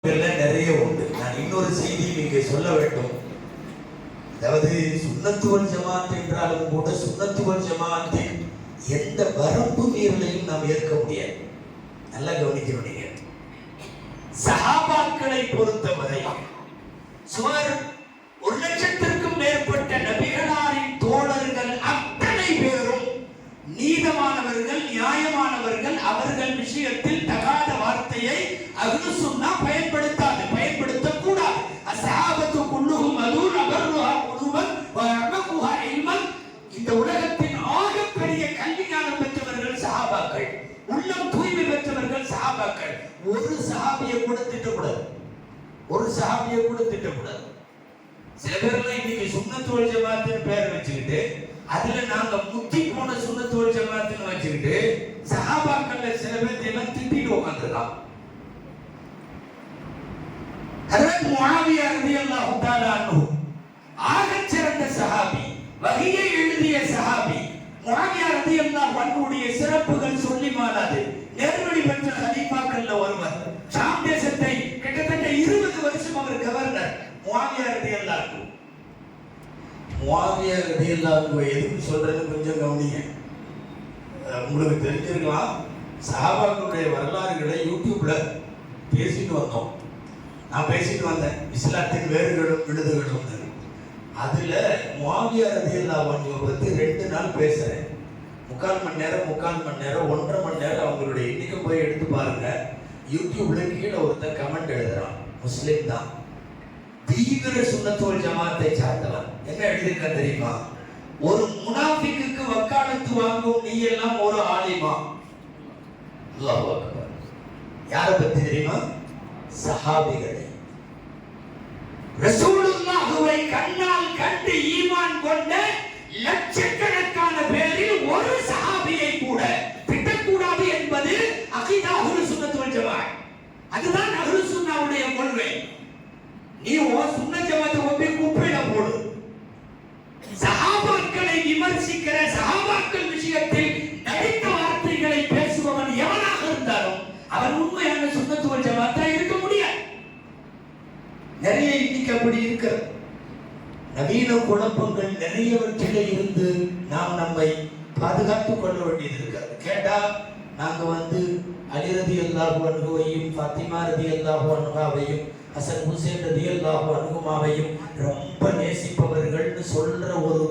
நிறைய உண்டு. நான் இன்னொரு செய்தி இங்கே சொல்ல வேண்டும். அதாவது சுன்னத்து வல் ஜமாத் என்றாலும் கூட சுன்னத்து வல் ஜமாத்தின் எந்த வரம்பு மீறலையும் நாம் ஏற்க முடியாது. நல்லா கவனிக்கணும். நீங்க சஹாபாக்களை பொறுத்தவரை சுமார் 1,00,000க்கும் மேற்பட்ட நபிகளாரின் தோழர்கள் அத்தனை பேரும் நீதமானவர்கள், நியாயமானவர்கள். அவர்கள் விஷயத்தில் தகாத வார்த்தையை அஹ்லு சுன்னா பயன்படுத்தக்கூடாது. அஸ்ஹாபத்து குல்லுஹும் அதுன் அபர்ருஹா குலுபன் வ அஅமகுஹா இல்மன். இந்த உலகத்தின் ஆகப்பெரிய கல்வி ஞானம் பெற்றவர்கள் சஹாபாக்கள், உள்ளம் தூய்மை பெற்றவர்கள் சஹாபாக்கள். ஒரு சஹாபியை கூட திட்டக்கூடாது. சில பேர்லாம் இன்னைக்கு சுன்னத்து வல் ஜமாத்தின் பேர் வச்சுக்கிட்டு அதுல நாங்க முத்தி போன சுன்னத்து வல் ஜமாத்தின் வச்சுக்கிட்டு சஹாபாக்கள்ல சில பேர் எல்லாம் திட்டிட்டு உட்கார்ந்துதான். ஹஜ்ரத் முஆவியா ரலியல்லாஹு தஆலா அன்ஹு ஆகச் சிறந்த சஹாபி, வஹியை எழுதிய சஹாபி. முஆவியா ரலியல்லாஹு அன்ஹுடைய சிறப்புகள் சொல்லி மாளாது. நேர்வழி பெற்ற கலீஃபாக்கள்ல ஒருவர். ஷாம் தேசத்தை கிட்டத்தட்ட 20 வருஷம் அவர் கவர்னர். முஆவியா ரலியல்லாஹு எதுக்கு சொல்றேன்னு கொஞ்சம் கவனிங்க. உங்களுக்கு தெரிஞ்சிருக்கலாம், சஹாபாக்களுடைய வரலாறுகளை யூடியூப்ல நான் பேசிட்டு வந்தேன். இஸ்லாத்தின் வேறுகளும் விடுதுகளும். அதுல முஆவியா ரலியல்லாஹு அன்ஹு பத்தி 2 நாள் பேசுறேன். 3/4 மணி நேரம் 1.5 மணி நேரம் அவங்களுடைய இன்னைக்கு போய் எடுத்து பாருங்க. யூடியூப்ல கீழே ஒருத்தர் கமெண்ட் எழுதுறான், முஸ்லிம் தான், தீவிர சுன்னத்து வல் ஜமாத்தை சார்ந்தவன். என்ன எழுதிருக்க தெரியுமா? ஒரு முனாஃபிக்குக்கு வக்காலத்து வாங்கும் நீ எல்லாம் ஒரு ஆலிமா. அல்லாஹ் அக்பர். யார பத்தி தெரியுமா? சஹாபிகளை. ரசூலுல்லாஹ்வை கண்ணால் கண்டு ஈமான் கொண்ட லட்சக்கணக்கான பேரில் ஒரு சஹாபியை கூட திட்டக்கூடாது என்பது அகீதா அஹ்லு சுன்னத் வல் ஜமாஅத். அதுதான் அஹ்லு சுன்னாவுடைய கொள்கை. நீ சுன்னத் ஜமாத்தை ஒப்பி குப்பையில போடு. சஹாபாக்களை விமர்சிக்கிற, சஹாபாக்கள் விஷயத்தில் நடித்த வார்த்தைகளை பேசுபவன் எவனாக இருந்தாலும் அவன் உண்மையான சுன்னத் வல் ஜமாத்தா இருக்க முடியாது. நிறைய இன்னைக்கு அப்படி இருக்கிறது. நவீன குழப்பங்கள் நிறையவற்றிலே இருந்து நாம் நம்மை பாதுகாத்துக் கொள்ள வேண்டியது இருக்கிறது. கேட்டா நாங்க அலி ரலியல்லாஹு அன்ஹுவையும் ஃபாத்திமா ரலியல்லாஹு அன்ஹாவையும் ஹசன் ஹுசைன் ரலியல்லாஹு அன்ஹுமாவையும் ரொம்ப நேசிப்பவர்கள்னு சொல்ற ஒரு